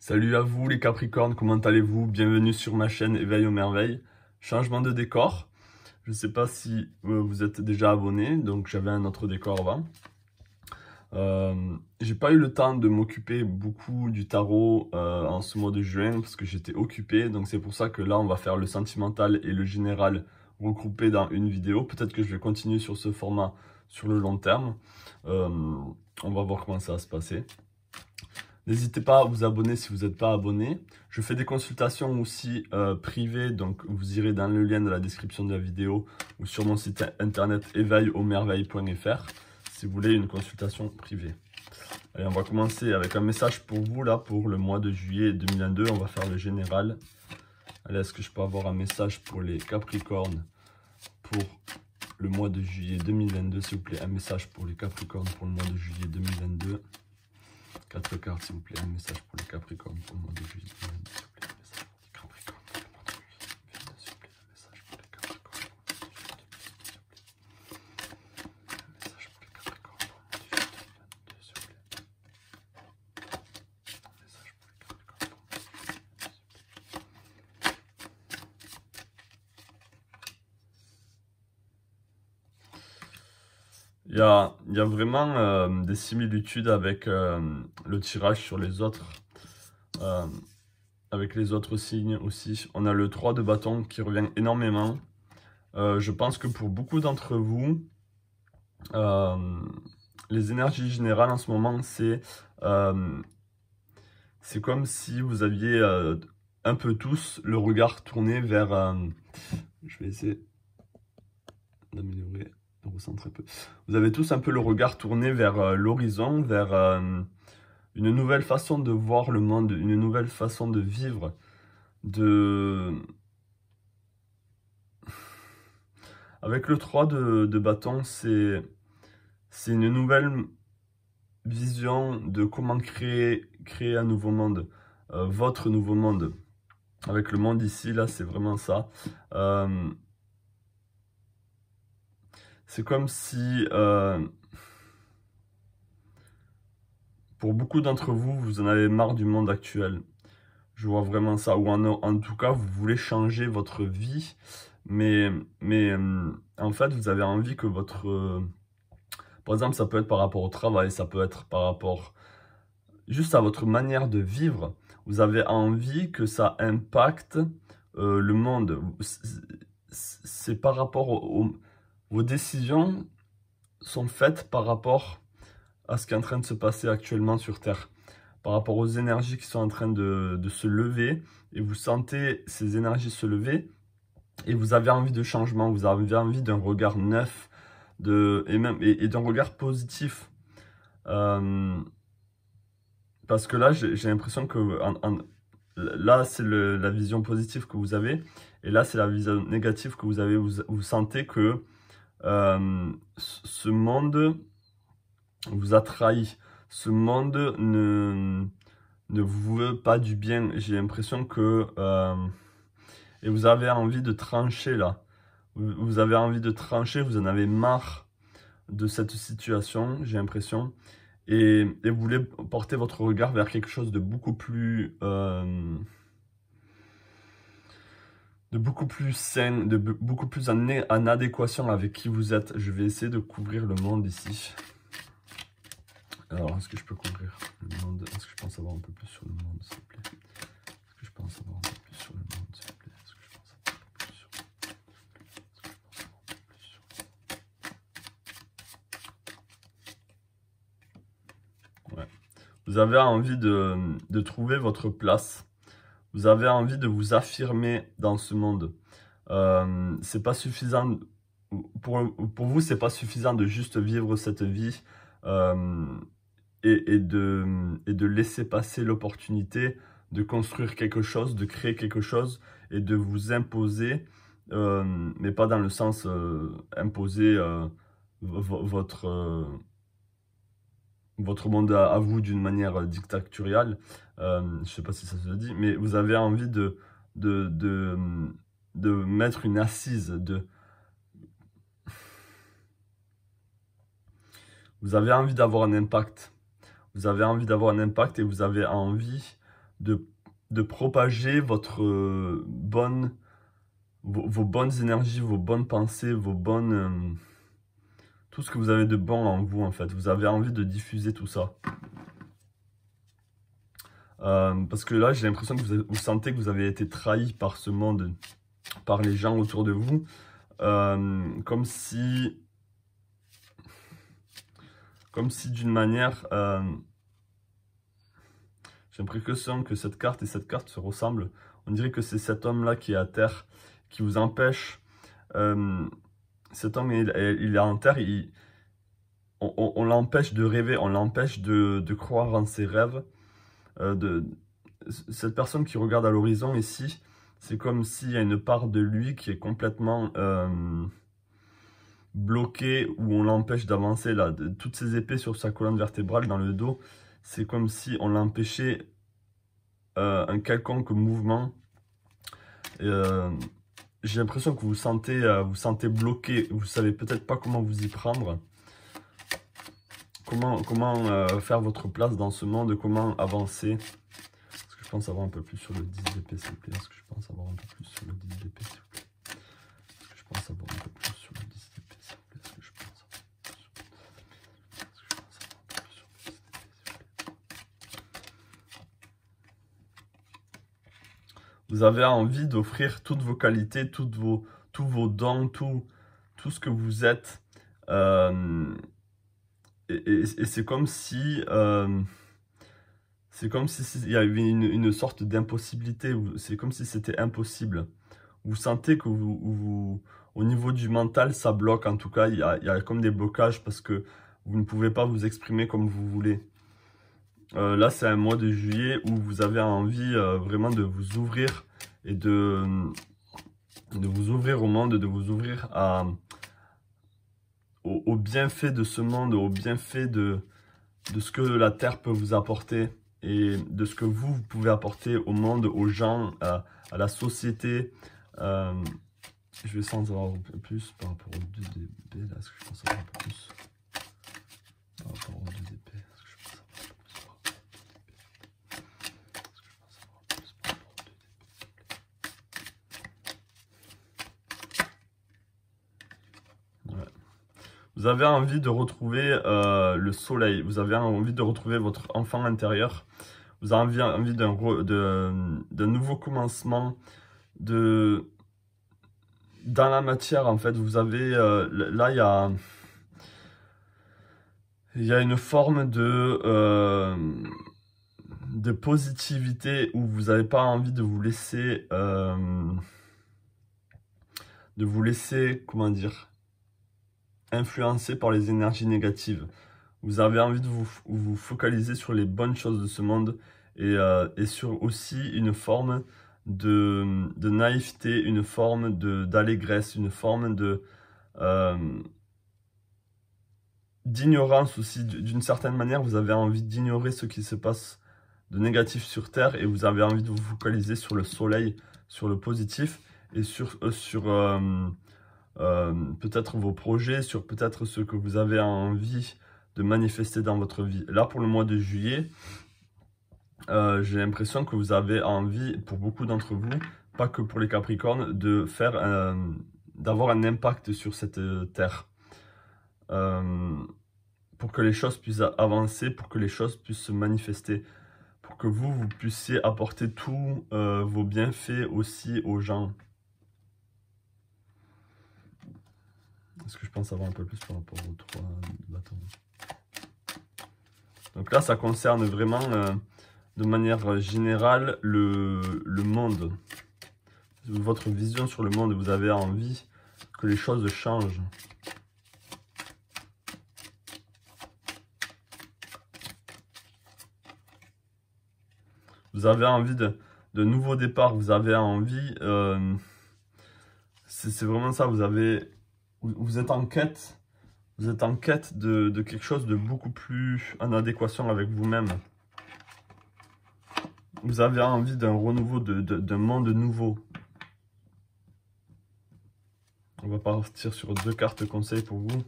Salut à vous les Capricornes, comment allez-vous? Bienvenue sur ma chaîne Éveil aux merveilles. Changement de décor. Je ne sais pas si vous êtes déjà abonné, donc j'avais un autre décor avant. J'ai pas eu le temps de m'occuper beaucoup du tarot en ce mois de juin parce que j'étais occupé. Donc c'est pour ça que là on va faire le sentimental et le général regroupés dans une vidéo. Peut-être que je vais continuer sur ce format sur le long terme. On va voir comment ça va se passer. N'hésitez pas à vous abonner si vous n'êtes pas abonné. Je fais des consultations aussi privées, donc vous irez dans le lien de la description de la vidéo ou sur mon site internet éveilaumerveilles.fr si vous voulez une consultation privée. Allez, on va commencer avec un message pour vous là pour le mois de juillet 2022. On va faire le général. Allez, est-ce que je peux avoir un message pour les Capricornes pour le mois de juillet 2022, s'il vous plaît? Un message pour les Capricornes pour le mois de juillet 2022. 4 cartes, s'il vous plaît. Un message pour les Capricornes pour le mois de juillet 2022, s'il vous plaît. Un message pour les Capricornes pour le mois de juillet 2022, s'il vous plaît. Un message pour les Capricornes pour le mois de juillet 2022, s'il vous plaît. Un message pour les Capricornes pour le mois de juillet 2022, s'il vous plaît. Un message pour les Capricornes pour le mois de juillet 2022, s'il vous plaît. Il y a vraiment des similitudes avec le tirage sur les autres, avec les autres signes aussi. On a le 3 de bâton qui revient énormément. Je pense que pour beaucoup d'entre vous, les énergies générales en ce moment, c'est comme si vous aviez un peu tous le regard tourné vers... je vais essayer d'améliorer. Recentrer un peu. Vous avez tous un peu le regard tourné vers l'horizon, vers une nouvelle façon de voir le monde, une nouvelle façon de vivre, Avec le 3 de bâton, c'est une nouvelle vision de comment créer un nouveau monde, votre nouveau monde. Avec le monde ici, là, c'est vraiment ça. C'est comme si, pour beaucoup d'entre vous, vous en avez marre du monde actuel. Je vois vraiment ça. Ou en tout cas, vous voulez changer votre vie. Mais en fait, vous avez envie que votre... par exemple, ça peut être par rapport au travail, ça peut être par rapport juste à votre manière de vivre. Vous avez envie que ça impacte le monde. C'est par rapport vos décisions sont faites par rapport à ce qui est en train de se passer actuellement sur Terre, par rapport aux énergies qui sont en train de se lever, et vous sentez ces énergies se lever, et vous avez envie de changement, vous avez envie d'un regard neuf, et d'un regard positif. Parce que là, j'ai l'impression que là, c'est la vision positive que vous avez, et là, c'est la vision négative que vous avez. Vous sentez que ce monde vous a trahi. Ce monde ne vous veut pas du bien. J'ai l'impression que... et vous avez envie de trancher là. Vous avez envie de trancher, vous en avez marre de cette situation, j'ai l'impression. Et vous voulez porter votre regard vers quelque chose de beaucoup plus... sain, de beaucoup plus en adéquation avec qui vous êtes. Je vais essayer de couvrir le monde ici. Alors, est-ce que je peux couvrir le monde? Est-ce que je pense avoir un peu plus sur le monde, s'il vous plaît? Est-ce que je pense avoir un peu plus sur le monde, s'il vous plaît? Est-ce que je pense avoir un peu plus sur le monde? Est-ce que je pense avoir un peu plus sur le monde? Ouais. Vous avez envie de trouver votre place. Vous avez envie de vous affirmer dans ce monde. C'est pas suffisant. Pour vous, c'est pas suffisant de juste vivre cette vie. Et de laisser passer l'opportunité de construire quelque chose, de créer quelque chose et de vous imposer, mais pas dans le sens imposer votre monde à vous d'une manière dictatoriale. Je ne sais pas si ça se dit, mais vous avez envie de mettre une assise, vous avez envie d'avoir un impact. Vous avez envie d'avoir un impact et vous avez envie de propager votre vos bonnes énergies, vos bonnes pensées, vos bonnes... tout ce que vous avez de bon en vous, en fait. Vous avez envie de diffuser tout ça. Parce que là, j'ai l'impression que vous sentez que vous avez été trahi par ce monde, par les gens autour de vous. Comme si d'une manière... j'ai l'impression que cette carte et cette carte se ressemblent. On dirait que c'est cet homme-là qui est à terre, qui vous empêche... cet homme, il est en terre, on l'empêche de rêver, on l'empêche de croire en ses rêves. Cette personne qui regarde à l'horizon ici, c'est comme s'il y a une part de lui qui est complètement bloquée, où on l'empêche d'avancer. Là, toutes ces épées sur sa colonne vertébrale, dans le dos, c'est comme si on l'empêchait un quelconque mouvement. J'ai l'impression que vous sentez bloqué, vous savez peut-être pas comment vous y prendre. Comment faire votre place dans ce monde, comment avancer. Est-ce que je pense avoir un peu plus sur le 10 d'épée, s'il vous plaît? Est-ce que je pense avoir un peu plus sur le 10 d'épée, s'il vous plaît? Est-ce que je pense avoir un peu plus sur le 10 d'épée, s'il vous plaît? Est-ce que je pense avoir un peu plus sur le 10 d'épée, s'il vous plaît? Vous avez envie d'offrir toutes vos qualités, tous vos dons, tout ce que vous êtes. Et c'est comme si il y avait une sorte d'impossibilité. C'est comme si c'était impossible. Vous sentez que au niveau du mental, ça bloque. En tout cas, il y a comme des blocages parce que vous ne pouvez pas vous exprimer comme vous voulez. Là, c'est un mois de juillet où vous avez envie vraiment de vous ouvrir et de vous ouvrir au monde, de vous ouvrir au bienfait de ce monde, au bienfait de ce que la Terre peut vous apporter et de ce que vous pouvez apporter au monde, aux gens, à la société. Je vais sans avoir un peu plus par rapport aux 2 d'épée. Là, est-ce que je pense avoir un peu plus par rapport aux 2 d'épée? Est-ce que je pense avoir un peu plus par rapport aux 2 d'épée? Est-ce que je pense avoir un peu plus par rapport aux 2 d'épée? Ouais. Vous avez envie de retrouver le soleil, vous avez envie de retrouver votre enfant intérieur, vous avez envie d'un nouveau commencement, dans la matière en fait. Vous avez, là il y a une forme de positivité où vous n'avez pas envie de vous laisser, comment dire, influencé par les énergies négatives. Vous avez envie de vous focaliser sur les bonnes choses de ce monde et sur aussi une forme de naïveté, une forme d'allégresse, une forme d'ignorance aussi. D'une certaine manière, vous avez envie d'ignorer ce qui se passe de négatif sur Terre et vous avez envie de vous focaliser sur le soleil, sur le positif et sur peut-être vos projets, sur peut-être ce que vous avez envie de manifester dans votre vie. Là, pour le mois de juillet, j'ai l'impression que vous avez envie, pour beaucoup d'entre vous, pas que pour les Capricornes, d'avoir un impact sur cette terre. Pour que les choses puissent avancer, pour que les choses puissent se manifester, pour que vous puissiez apporter tous vos bienfaits aussi aux gens. Est-ce que je pense avoir un peu plus par rapport aux 3 bâtons? Donc là, ça concerne vraiment, de manière générale, le monde. Votre vision sur le monde, vous avez envie que les choses changent. Vous avez envie de nouveaux départs, vous avez envie... c'est vraiment ça, vous êtes en quête. Vous êtes en quête de quelque chose de beaucoup plus en adéquation avec vous-même. Vous avez envie d'un renouveau, d'un monde nouveau. On va partir sur 2 cartes conseils pour vous.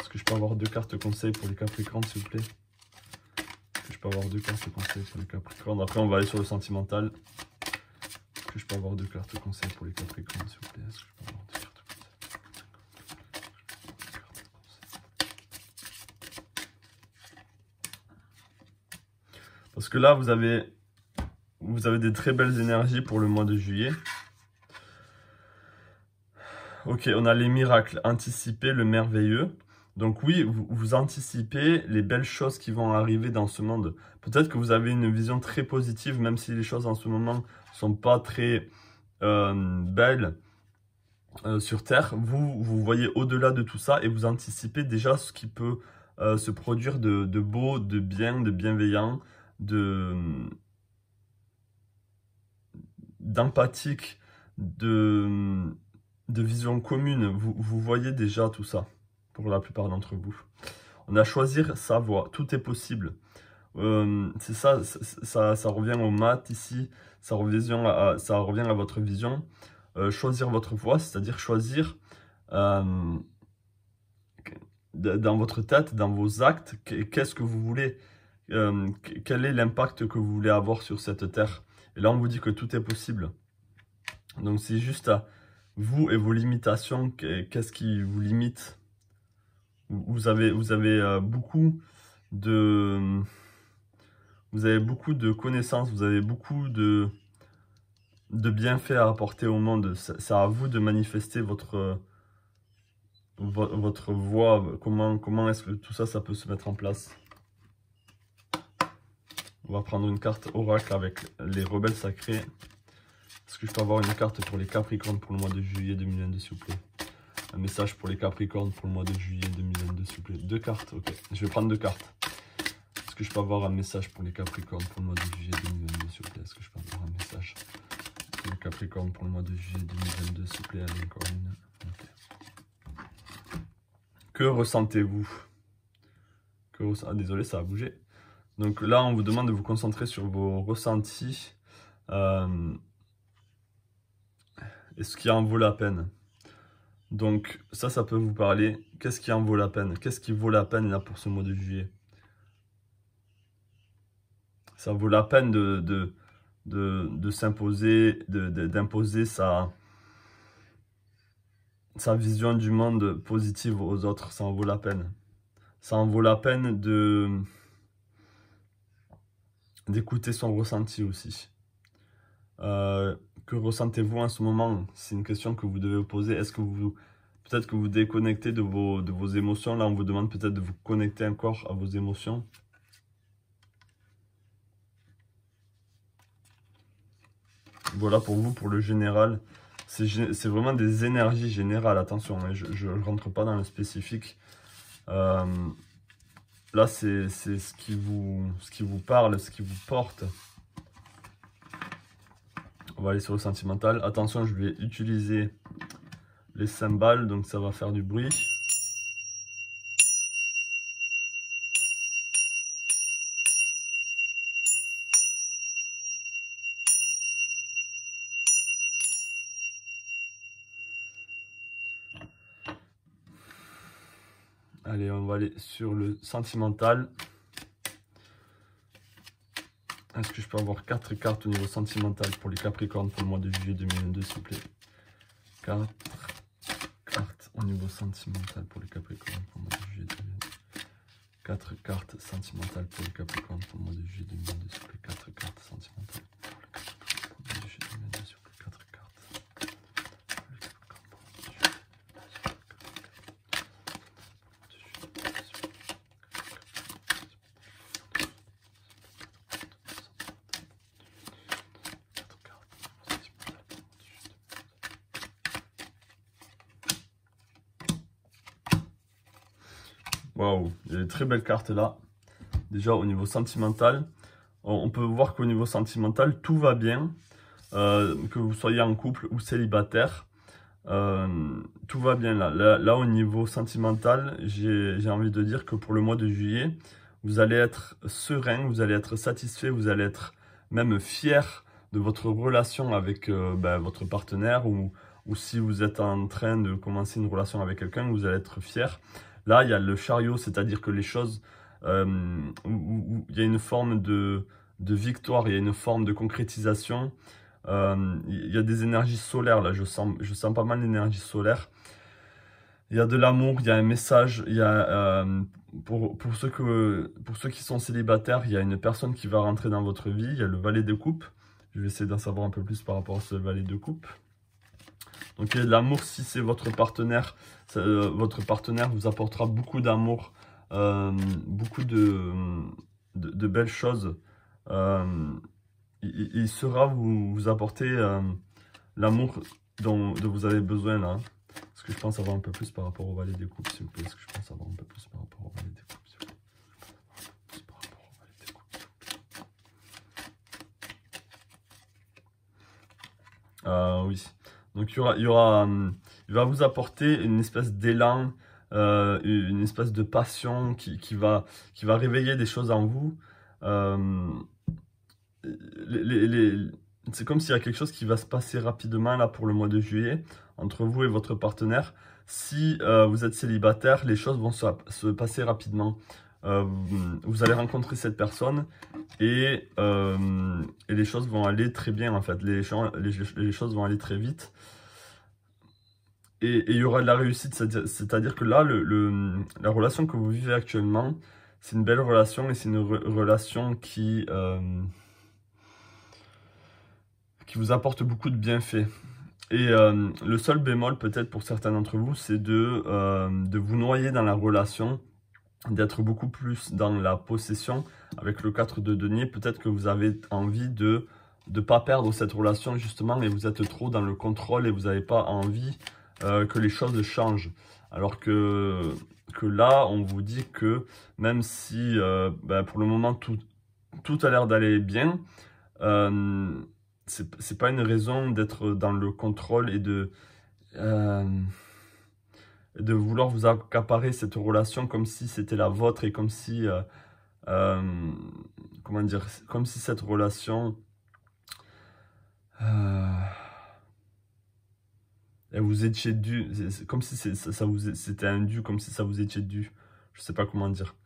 Est-ce que je peux avoir 2 cartes conseils pour les Capricornes, s'il vous plaît? Est-ce que je peux avoir 2 cartes conseils pour les Capricornes? Après, on va aller sur le sentimental. Est-ce que je peux avoir 2 cartes conseils pour les Capricornes, s'il vous plaît? Est-ce que je peux avoir 2 cartes conseils? Parce que là, vous avez des très belles énergies pour le mois de juillet. Ok, on a les miracles, anticiper le merveilleux. Donc oui, vous anticipez les belles choses qui vont arriver dans ce monde. Peut-être que vous avez une vision très positive, même si les choses en ce moment ne sont pas très belles sur Terre. Vous voyez au-delà de tout ça et vous anticipez déjà ce qui peut se produire de beau, de bien, de bienveillant, d'empathique, de vision commune. Vous voyez déjà tout ça pour la plupart d'entre vous. On a choisir sa voie, tout est possible. C'est ça, ça revient au maths ici, ça revient à votre vision. Choisir votre voie, c'est-à-dire choisir dans votre tête, dans vos actes, qu'est-ce que vous voulez, quel est l'impact que vous voulez avoir sur cette terre. Et là, on vous dit que tout est possible. Donc, c'est juste à vous et vos limitations, qu'est-ce qui vous limite. Vous avez beaucoup de connaissances, vous avez beaucoup de bienfaits à apporter au monde. C'est à vous de manifester votre voie. Comment est-ce que tout ça, ça peut se mettre en place? On va prendre une carte oracle avec les rebelles sacrés. Est-ce que je peux avoir une carte pour les Capricornes pour le mois de juillet 2022, s'il vous plaît? Un message pour les Capricornes pour le mois de juillet 2022, s'il vous plaît. 2 cartes, ok. Je vais prendre 2 cartes. Est-ce que je peux avoir un message pour les Capricornes pour le mois de juillet 2022, s'il vous plaît? Est-ce que je peux avoir un message pour les Capricornes pour le mois de juillet 2022, s'il vous plaît? Allez, encore une. Okay. Que ressentez-vous? Ah, désolé, ça a bougé. Donc là, on vous demande de vous concentrer sur vos ressentis. Et ce qui en vaut la peine. Donc ça peut vous parler. Qu'est-ce qui en vaut la peine? Qu'est-ce qui vaut la peine là pour ce mois de juillet? Ça vaut la peine de s'imposer, d'imposer sa vision du monde positive aux autres. Ça en vaut la peine. Ça en vaut la peine d'écouter son ressenti aussi. Que ressentez-vous en ce moment? C'est une question que vous devez vous poser. Est-ce que peut-être que vous déconnectez de vos émotions? Là, on vous demande peut-être de vous connecter encore à vos émotions. Voilà pour vous, pour le général. C'est vraiment des énergies générales, attention, hein, je ne rentre pas dans le spécifique. Là, c'est ce qui vous parle, ce qui vous porte. On va aller sur le sentimental. Attention, je vais utiliser les cymbales, donc ça va faire du bruit. Allez, on va aller sur le sentimental. Est-ce que je peux avoir 4 cartes au niveau sentimental pour les Capricornes pour le mois de juillet 2022, s'il vous plaît? 4 cartes au niveau sentimental pour les Capricornes pour le mois de juillet 2022. 4 cartes sentimentales pour les Capricornes pour le mois de juillet 2022, s'il vous plaît. 4 cartes sentimentales pour les Capricornes pour le mois de juillet 2022, s'il vous plaît. 4 cartes. Waouh, il y a des très belles cartes là. Déjà au niveau sentimental, on peut voir qu'au niveau sentimental, tout va bien. Que vous soyez en couple ou célibataire, tout va bien là. Là au niveau sentimental, j'ai envie de dire que pour le mois de juillet, vous allez être serein, vous allez être satisfait, vous allez être même fier de votre relation avec votre partenaire ou si vous êtes en train de commencer une relation avec quelqu'un, vous allez être fier. Là, il y a le chariot, c'est-à-dire que les choses où il y a une forme de victoire, il y a une forme de concrétisation. Il y a des énergies solaires, là, je sens pas mal d'énergie solaire. Il y a de l'amour, il y a un message, il y a, pour ceux qui sont célibataires, il y a une personne qui va rentrer dans votre vie, il y a le valet de coupe. Je vais essayer d'en savoir un peu plus par rapport à ce valet de coupe. Donc il y a de l'amour si c'est votre partenaire vous apportera beaucoup d'amour, beaucoup de belles choses. Il saura vous apporter l'amour dont vous avez besoin là. Est-ce que je pense avoir un peu plus par rapport au valet des coupes, s'il vous plaît? Est-ce que je pense avoir un peu plus par rapport au valet des coupes, s'il vous plaît? Oui. Donc il va vous apporter une espèce d'élan, une espèce de passion qui va réveiller des choses en vous. C'est comme s'il y a quelque chose qui va se passer rapidement là pour le mois de juillet entre vous et votre partenaire. Si vous êtes célibataire, les choses vont se passer rapidement. Vous allez rencontrer cette personne et les choses vont aller très bien en fait. Les choses vont aller très vite. Et il y aura de la réussite, c'est-à-dire que là, la relation que vous vivez actuellement, c'est une belle relation et c'est une relation qui vous apporte beaucoup de bienfaits. Et le seul bémol peut-être pour certains d'entre vous, c'est de vous noyer dans la relation, d'être beaucoup plus dans la possession. Avec le 4 de denier, peut-être que vous avez envie de ne pas perdre cette relation justement et vous êtes trop dans le contrôle et vous n'avez pas envie que les choses changent. Alors que là, on vous dit que même si pour le moment tout a l'air d'aller bien, c'est pas une raison d'être dans le contrôle et de vouloir vous accaparer cette relation comme si c'était la vôtre et comme si comment dire, comme si cette relation elle vous étiez dû, comme si c'était un dû, comme si ça vous étiez dû. Je sais pas comment dire.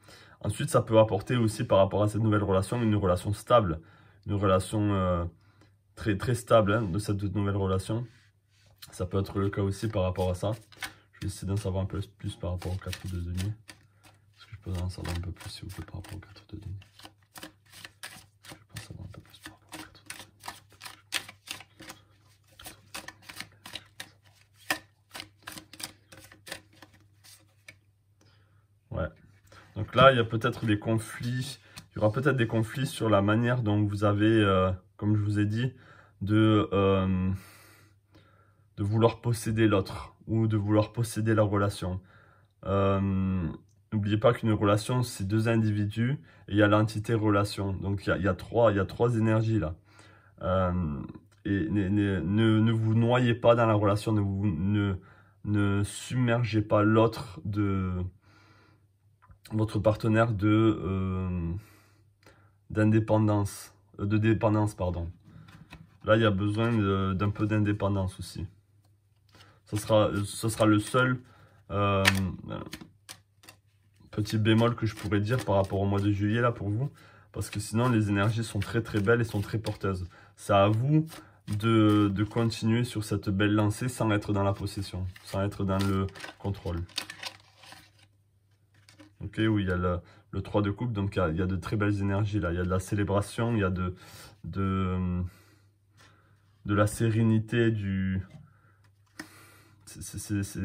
Ensuite, ça peut apporter aussi par rapport à cette nouvelle relation, une relation stable, une relation très, très stable hein, de cette nouvelle relation. Ça peut être le cas aussi par rapport à ça. Je vais essayer d'en savoir un peu plus par rapport au 4 de denier. Est-ce que je peux en savoir un peu plus s'il vous plaît par rapport au 4 de denier? Je peux en savoir un peu plus par rapport au 4 de denier. Ouais. Donc là, il y a peut-être des conflits. Il y aura peut-être des conflits sur la manière dont vous avez, comme je vous ai dit, de vouloir posséder l'autre ou de vouloir posséder la relation. N'oubliez pas qu'une relation, c'est deux individus et il y a l'entité relation. Donc il y a trois énergies là. Et ne vous noyez pas dans la relation, ne submergez pas l'autre de votre partenaire d'indépendance, de dépendance, pardon. Là, il y a besoin d'un peu d'indépendance aussi. Ce sera le seul petit bémol que je pourrais dire par rapport au mois de juillet là pour vous. Parce que sinon, les énergies sont très très belles et sont très porteuses. C'est à vous de continuer sur cette belle lancée sans être dans la possession, sans être dans le contrôle. Ok, oui, il y a le 3 de coupe, donc il y a de très belles énergies là. Il y a de la célébration, il y a de la sérénité, c'est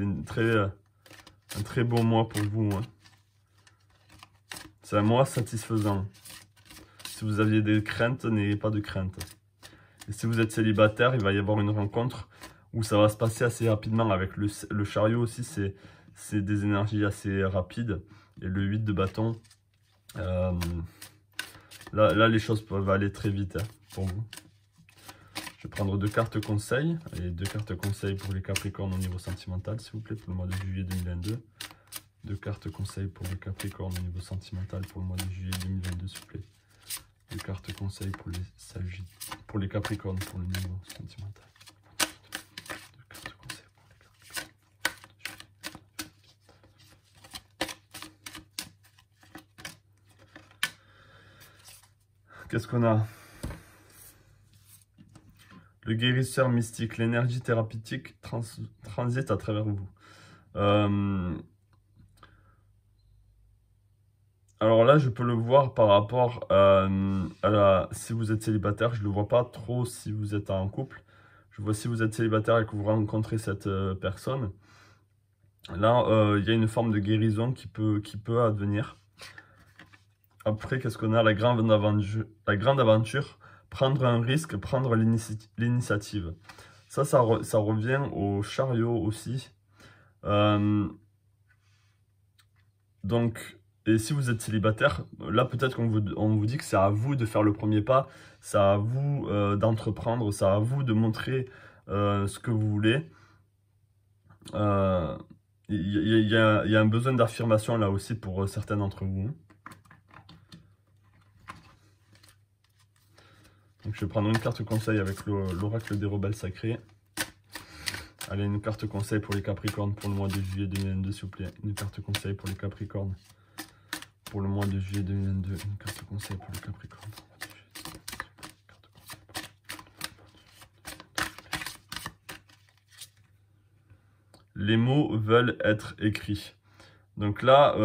un très beau mois pour vous. Hein. C'est un mois satisfaisant. Si vous aviez des craintes, n'ayez pas de craintes. Et si vous êtes célibataire, il va y avoir une rencontre où ça va se passer assez rapidement. Avec le chariot aussi, c'est des énergies assez rapides. Et le 8 de bâton, là, les choses peuvent aller très vite hein, pour vous. Je vais prendre 2 cartes conseils. Et 2 cartes conseils pour les Capricornes au niveau sentimental, s'il vous plaît, pour le mois de juillet 2022. 2 cartes conseils pour les Capricornes au niveau sentimental pour le mois de juillet 2022, s'il vous plaît. 2 cartes conseils pour les Capricornes pour le niveau sentimental. 2 cartes conseils pour les Capricornes. qu'est-ce qu'on a? Le guérisseur mystique, l'énergie thérapeutique transite à travers vous. Alors là, je peux le voir par rapport si vous êtes célibataire. Je ne le vois pas trop si vous êtes en couple. Je vois si vous êtes célibataire et que vous rencontrez cette personne. Là, il y a une forme de guérison qui peut advenir. Après, qu'est-ce qu'on a? La grande aventure, prendre un risque, prendre l'initiative. Ça revient au chariot aussi. Donc, et si vous êtes célibataire, là peut-être qu'on vous dit que c'est à vous de faire le premier pas, c'est à vous d'entreprendre, c'est à vous de montrer ce que vous voulez. Il y a un besoin d'affirmation là aussi pour certains d'entre vous. Donc je vais prendre une carte conseil avec l'oracle des rebelles sacrés. Allez, une carte conseil pour les Capricornes pour le mois de juillet 2022, s'il vous plaît. Une carte conseil pour les Capricornes pour le mois de juillet 2022. Une carte conseil pour les Capricornes. Les mots veulent être écrits. Donc là,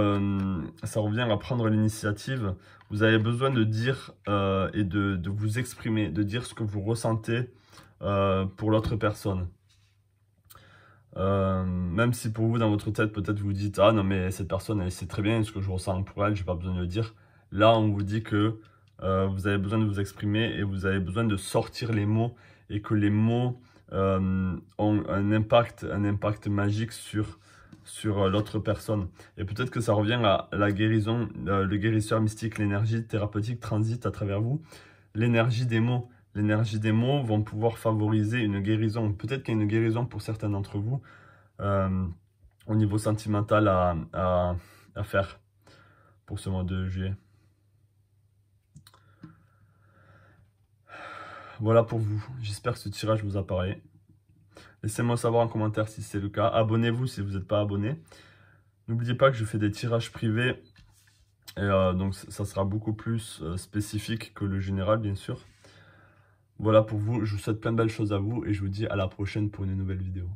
ça revient à prendre l'initiative. Vous avez besoin de dire et de vous exprimer, de dire ce que vous ressentez pour l'autre personne. Même si pour vous, dans votre tête, peut-être vous dites « Ah non, mais cette personne, elle sait très bien ce que je ressens pour elle, j'ai pas besoin de le dire. » Là, on vous dit que vous avez besoin de vous exprimer et vous avez besoin de sortir les mots et que les mots ont un impact magique sur l'autre personne. Et peut-être que ça revient à la guérison, le guérisseur mystique, l'énergie thérapeutique transite à travers vous. L'énergie des mots. L'énergie des mots vont pouvoir favoriser une guérison. Peut-être qu'il y a une guérison pour certains d'entre vous au niveau sentimental à faire pour ce mois de juillet. Voilà pour vous. J'espère que ce tirage vous a parlé. Laissez-moi savoir en commentaire si c'est le cas. Abonnez-vous si vous n'êtes pas abonné. N'oubliez pas que je fais des tirages privés. Et donc ça sera beaucoup plus spécifique que le général, bien sûr. Voilà pour vous. Je vous souhaite plein de belles choses à vous. Et je vous dis à la prochaine pour une nouvelle vidéo.